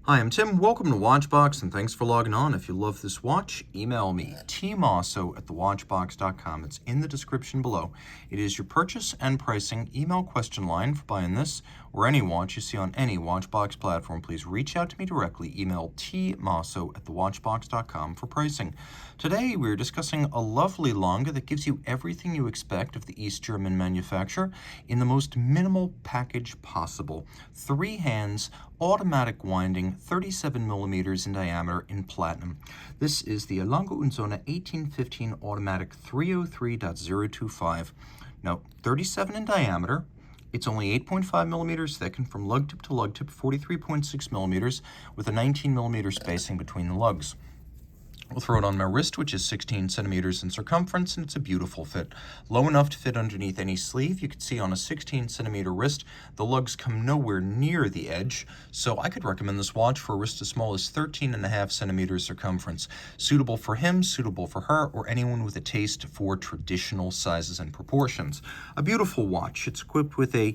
Hi, I'm Tim. Welcome to Watchbox, and thanks for logging on. If you love this watch, email me, tmosso@thewatchbox.com. It's in the description below. It is your purchase and pricing email question line for buying this or any watch you see on any Watchbox platform. Please reach out to me directly. Email tmosso@thewatchbox.com for pricing. Today, we're discussing a lovely Lange that gives you everything you expect of the East German manufacturer in the most minimal package possible. 3 hands, automatic winding, 37 millimeters in diameter in platinum. This is the Lange Söhne 1815 automatic 303.025. Now, 37 in diameter. It's only 8.5 millimeters thick and from lug tip to lug tip 43.6 millimeters with a 19 millimeter spacing between the lugs. We'll throw it on my wrist, which is 16 centimeters in circumference, and it's a beautiful fit. Low enough to fit underneath any sleeve. You can see on a 16 centimeter wrist, the lugs come nowhere near the edge, so I could recommend this watch for a wrist as small as 13.5 centimeters circumference. Suitable for him, suitable for her, or anyone with a taste for traditional sizes and proportions. A beautiful watch. It's equipped with a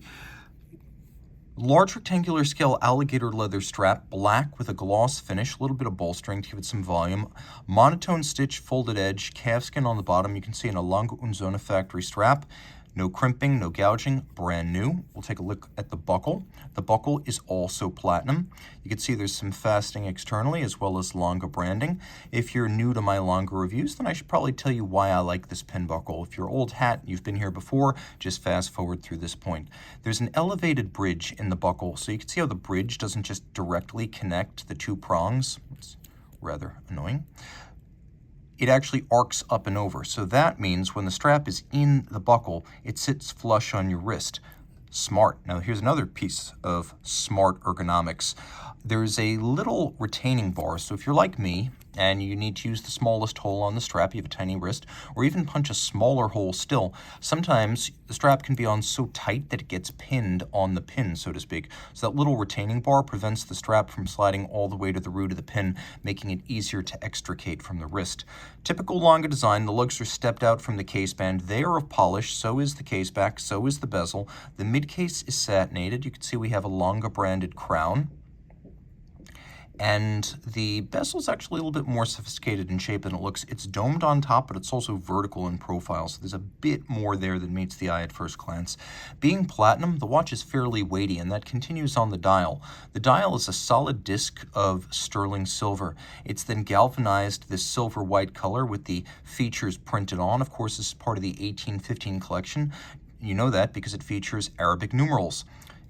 large rectangular scale alligator leather strap, black with a gloss finish, a little bit of bolstering to give it some volume, monotone stitch, folded edge, calfskin on the bottom. You can see in a Lange Söhne factory strap. No crimping, no gouging, brand new. We'll take a look at the buckle. The buckle is also platinum. You can see there's some fastening externally as well as Lange branding. If you're new to my Lange reviews, then I should probably tell you why I like this pin buckle. If you're old hat, you've been here before, just fast forward through this point. There's an elevated bridge in the buckle, so you can see how the bridge doesn't just directly connect the two prongs. It's rather annoying. It actually arcs up and over. So that means when the strap is in the buckle, it sits flush on your wrist. Smart. Now here's another piece of smart ergonomics. There's a little retaining bar. So if you're like me and you need to use the smallest hole on the strap, you have a tiny wrist, or even punch a smaller hole still, sometimes the strap can be on so tight that it gets pinned on the pin, so to speak. So that little retaining bar prevents the strap from sliding all the way to the root of the pin, making it easier to extricate from the wrist. Typical Lange design, the lugs are stepped out from the case band. They are of polish, so is the case back, so is the bezel. The mid case is satinated. You can see we have a Lange branded crown. And the bezel is actually a little bit more sophisticated in shape than it looks. It's domed on top, but it's also vertical in profile, so there's a bit more there than meets the eye at first glance. Being platinum, the watch is fairly weighty, and that continues on the dial. The dial is a solid disc of sterling silver. It's then galvanized this silver-white color with the features printed on. Of course, this is part of the 1815 collection. You know that because it features Arabic numerals.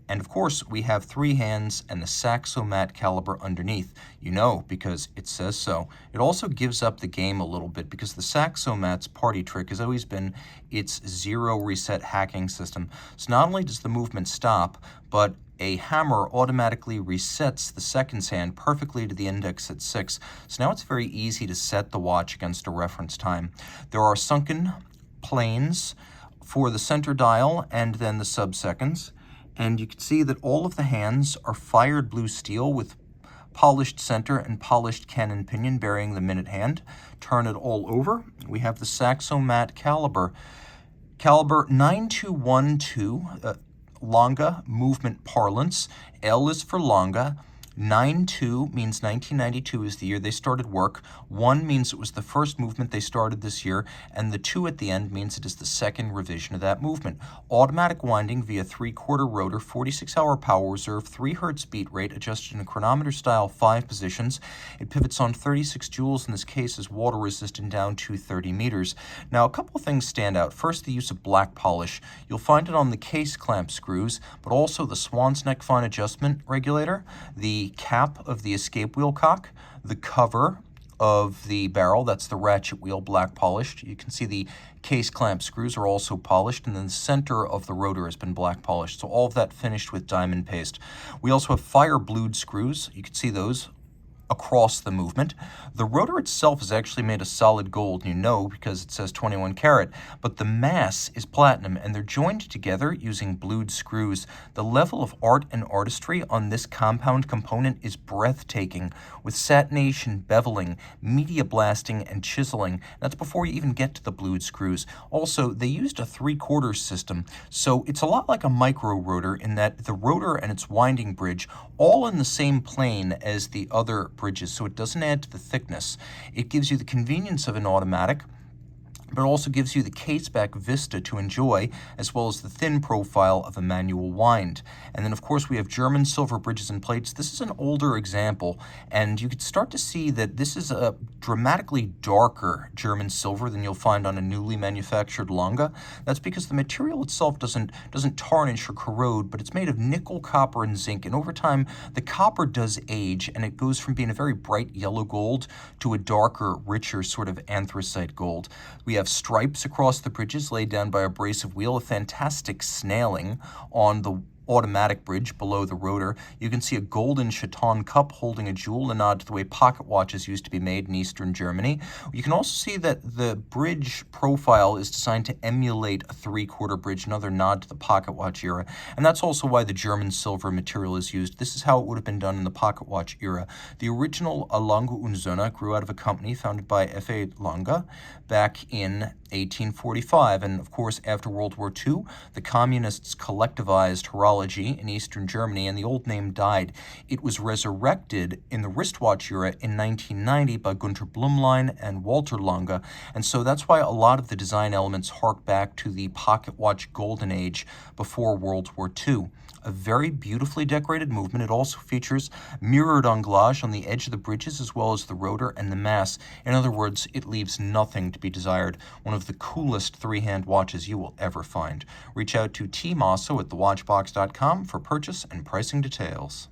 And of course, we have 3 hands and the Saxo mat caliber underneath. You know, because it says so. It also gives up the game a little bit because the Saxo mat's party trick has always been its zero reset hacking system. So not only does the movement stop, but a hammer automatically resets the seconds hand perfectly to the index at 6. So now it's very easy to set the watch against a reference time. There are sunken planes for the center dial and then the subseconds. And you can see that all of the hands are fired blue steel with polished center and polished cannon pinion bearing the minute hand. Turn it all over. We have the Saxo mat caliber 9212, Lange movement parlance. L is for Lange. 92 means 1992 is the year they started work. 1 means it was the first movement they started this year, and the 2 at the end means it is the second revision of that movement. Automatic winding via 3/4 rotor, 46-hour power reserve, 3 Hz beat rate, adjusted in a chronometer style 5 positions. It pivots on 36 jewels. In this case is water resistant down to 30 meters. Now, a couple of things stand out. First, the use of black polish. You'll find it on the case clamp screws, but also the swan's neck fine adjustment regulator, the cap of the escape wheel cock, the cover of the barrel, that's the ratchet wheel, black polished. You can see the case clamp screws are also polished, and then the center of the rotor has been black polished. So all of that finished with diamond paste. We also have fire blued screws. You can see those across the movement. The rotor itself is actually made of solid gold, you know, because it says 21 karat, but the mass is platinum, and they're joined together using blued screws. The level of art and artistry on this compound component is breathtaking, with satination, beveling, media blasting, and chiseling. That's before you even get to the blued screws. Also, they used a 3/4 system, so it's a lot like a micro rotor in that the rotor and its winding bridge all in the same plane as the other bridges, so it doesn't add to the thickness. It gives you the convenience of an automatic, but it also gives you the case-back vista to enjoy, as well as the thin profile of a manual wind. And then, of course, we have German silver bridges and plates. This is an older example, and you can start to see that this is a dramatically darker German silver than you'll find on a newly manufactured Lange. That's because the material itself doesn't tarnish or corrode, but it's made of nickel, copper, and zinc. And over time, the copper does age, and it goes from being a very bright yellow gold to a darker, richer sort of anthracite gold. We have stripes across the bridges laid down by a abrasive wheel, a fantastic snailing on the automatic bridge below the rotor. You can see a golden chaton cup holding a jewel, a nod to the way pocket watches used to be made in Eastern Germany. You can also see that the bridge profile is designed to emulate a 3/4 bridge, another nod to the pocket watch era. And that's also why the German silver material is used. This is how it would have been done in the pocket watch era. The original Lange Söhne grew out of a company founded by F.A. Lange back in 1845. And of course, after World War II, the communists collectivized horology in Eastern Germany, and the old name died. It was resurrected in the wristwatch era in 1990 by Gunter Blumlein and Walter Lange, and so that's why a lot of the design elements hark back to the pocket watch golden age before World War II. A very beautifully decorated movement. It also features mirrored anglage on the edge of the bridges as well as the rotor and the mass. In other words, it leaves nothing to be desired. One of the coolest three-hand watches you will ever find. Reach out to Team Mosso at thewatchbox.com for purchase and pricing details.